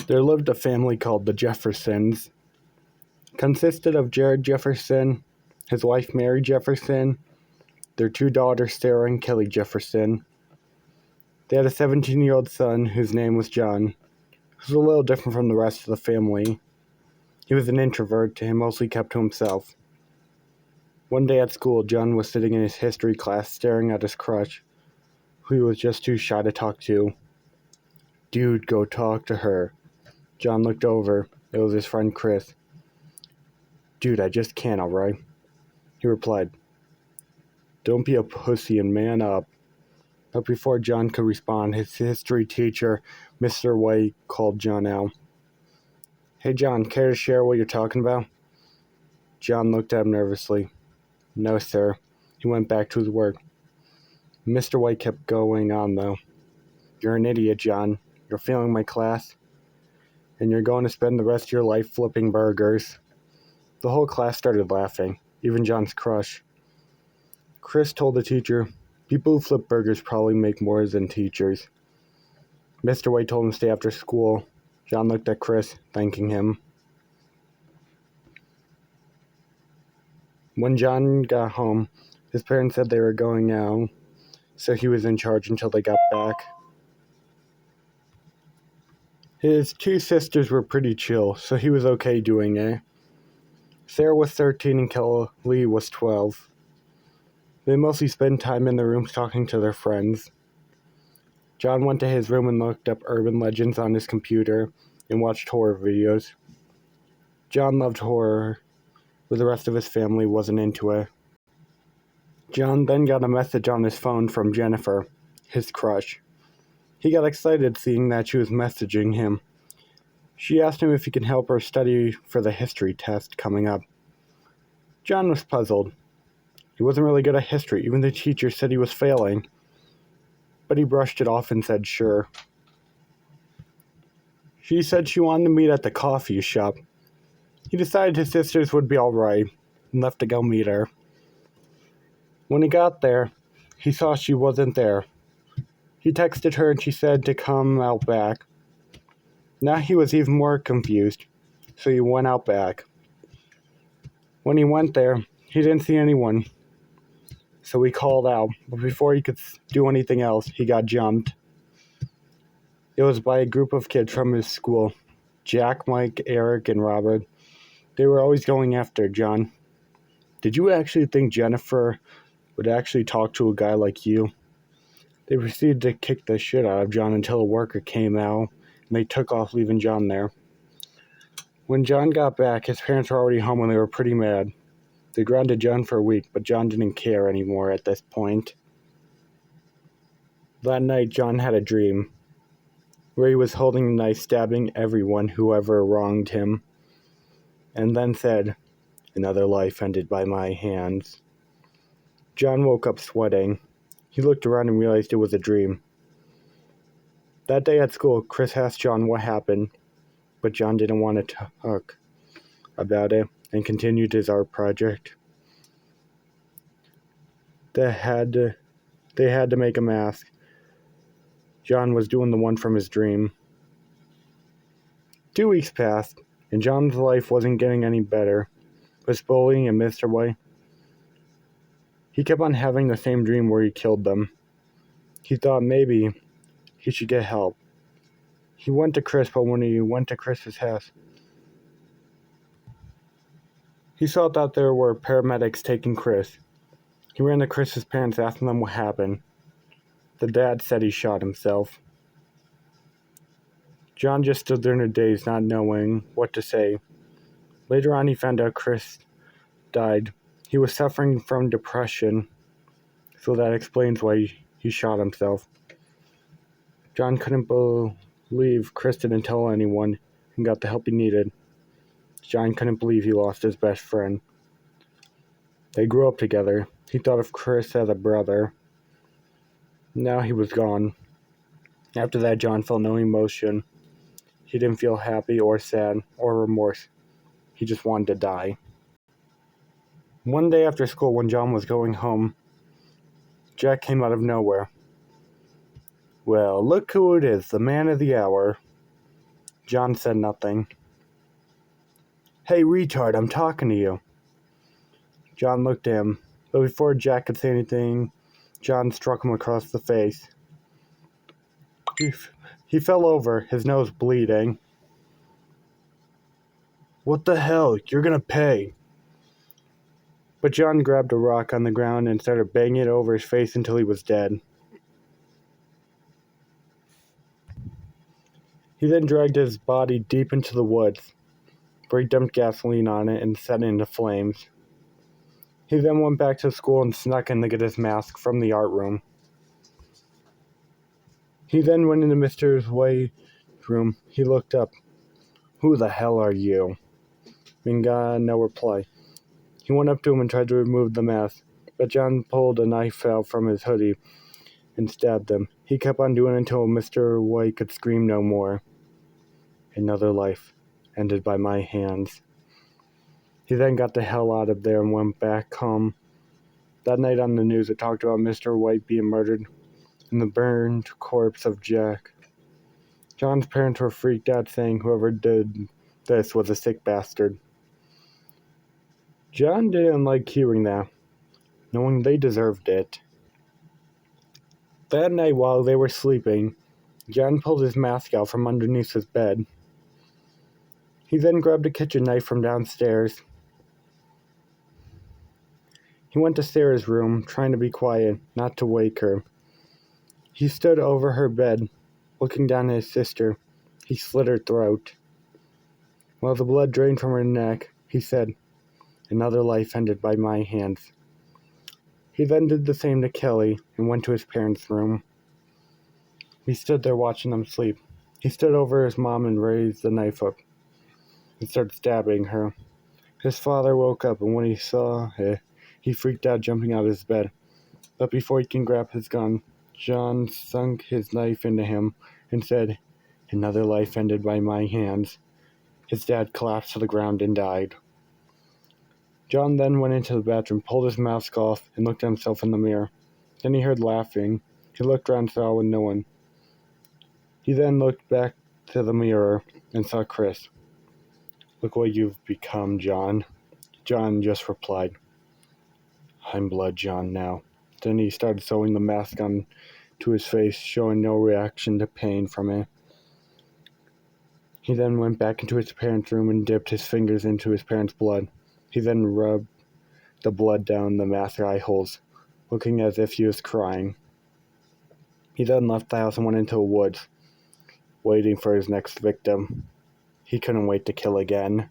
There lived a family called the Jeffersons. Consisted of Jared Jefferson, his wife Mary Jefferson, their two daughters Sarah and Kelly Jefferson. They had a 17-year-old son whose name was John, who was a little different from the rest of the family. He was an introvert and mostly kept to himself. One day at school, John was sitting in his history class staring at his crush, who he was just too shy to talk to. "Dude, go talk to her." John looked over. It was his friend Chris. "Dude, I just can't, alright?" He replied. "Don't be a pussy and man up." But before John could respond, his history teacher, Mr. White, called John out. "Hey John, care to share what you're talking about?" John looked at him nervously. "No, sir." He went back to his work. Mr. White kept going on, though. "You're an idiot, John. You're failing my class. And you're going to spend the rest of your life flipping burgers." The whole class started laughing, even John's crush. Chris told the teacher, "People who flip burgers probably make more than teachers." Mr. White told him to stay after school. John looked at Chris, thanking him. When John got home, his parents said they were going out, so he was in charge until they got back. His two sisters were pretty chill, so he was okay doing it. Sarah was 13 and Kelly was 12. They mostly spent time in their rooms talking to their friends. John went to his room and looked up urban legends on his computer and watched horror videos. John loved horror, but the rest of his family wasn't into it. John then got a message on his phone from Jennifer, his crush. He got excited seeing that she was messaging him. She asked him if he could help her study for the history test coming up. John was puzzled. He wasn't really good at history, even the teacher said he was failing. But he brushed it off and said sure. She said she wanted to meet at the coffee shop. He decided his sisters would be alright and left to go meet her. When he got there, he saw she wasn't there. He texted her and she said to come out back. Now he was even more confused, so he went out back. When he went there, he didn't see anyone, so he called out, but before he could do anything else, he got jumped. It was by a group of kids from his school, Jack, Mike, Eric, and Robert. They were always going after John. "Did you actually think Jennifer would actually talk to a guy like you?" They proceeded to kick the shit out of John until a worker came out, and they took off, leaving John there. When John got back, his parents were already home and they were pretty mad. They grounded John for a week, but John didn't care anymore at this point. That night, John had a dream where he was holding a knife stabbing everyone who ever wronged him, and then said, "Another life ended by my hands." John woke up sweating. He looked around and realized it was a dream. That day at school, Chris asked John what happened, but John didn't want to talk about it and continued his art project. They had to make a mask. John was doing the one from his dream. 2 weeks passed, and John's life wasn't getting any better. With bullying and Mr. White, he kept on having the same dream where he killed them. He thought maybe he should get help. He went to Chris, but when he went to Chris's house, he saw that there were paramedics taking Chris. He ran to Chris's parents, asking them what happened. The dad said he shot himself. John just stood there in a daze, not knowing what to say. Later on, he found out Chris died. He was suffering from depression, so that explains why he shot himself. John couldn't believe Chris didn't tell anyone and got the help he needed. John couldn't believe he lost his best friend. They grew up together. He thought of Chris as a brother. Now he was gone. After that, John felt no emotion. He didn't feel happy or sad or remorse. He just wanted to die. One day after school, when John was going home, Jack came out of nowhere. "Well, look who it is, the man of the hour." John said nothing. "Hey, retard, I'm talking to you." John looked at him, but before Jack could say anything, John struck him across the face. He fell over, his nose bleeding. "What the hell? You're gonna pay." But John grabbed a rock on the ground and started banging it over his face until he was dead. He then dragged his body deep into the woods, where he dumped gasoline on it and set it into flames. He then went back to school and snuck in to get his mask from the art room. He then went into Mr. White's room. He looked up. "Who the hell are you?" and got no reply. He went up to him and tried to remove the mask, but John pulled a knife out from his hoodie and stabbed him. He kept on doing it until Mr. White could scream no more. Another life ended by my hands. He then got the hell out of there and went back home. That night on the news, it talked about Mr. White being murdered and the burned corpse of Jack. John's parents were freaked out, saying whoever did this was a sick bastard. John didn't like hearing that, knowing they deserved it. That night while they were sleeping, John pulled his mask out from underneath his bed. He then grabbed a kitchen knife from downstairs. He went to Sarah's room, trying to be quiet, not to wake her. He stood over her bed, looking down at his sister. He slit her throat. While the blood drained from her neck, he said, "Another life ended by my hands." He then did the same to Kelly and went to his parents' room. He stood there watching them sleep. He stood over his mom and raised the knife up and started stabbing her. His father woke up, and when he saw it, he freaked out, jumping out of his bed. But before he can grab his gun, John sunk his knife into him and said, "Another life ended by my hands." His dad collapsed to the ground and died. John then went into the bathroom, pulled his mask off, and looked at himself in the mirror. Then he heard laughing. He looked around and saw no one. He then looked back to the mirror and saw Chris. "Look what you've become, John." John just replied, "I'm Blood John now." Then he started sewing the mask on to his face, showing no reaction to pain from it. He then went back into his parents' room and dipped his fingers into his parents' blood. He then rubbed the blood down the mask eye holes, looking as if he was crying. He then left the house and went into the woods, waiting for his next victim. He couldn't wait to kill again.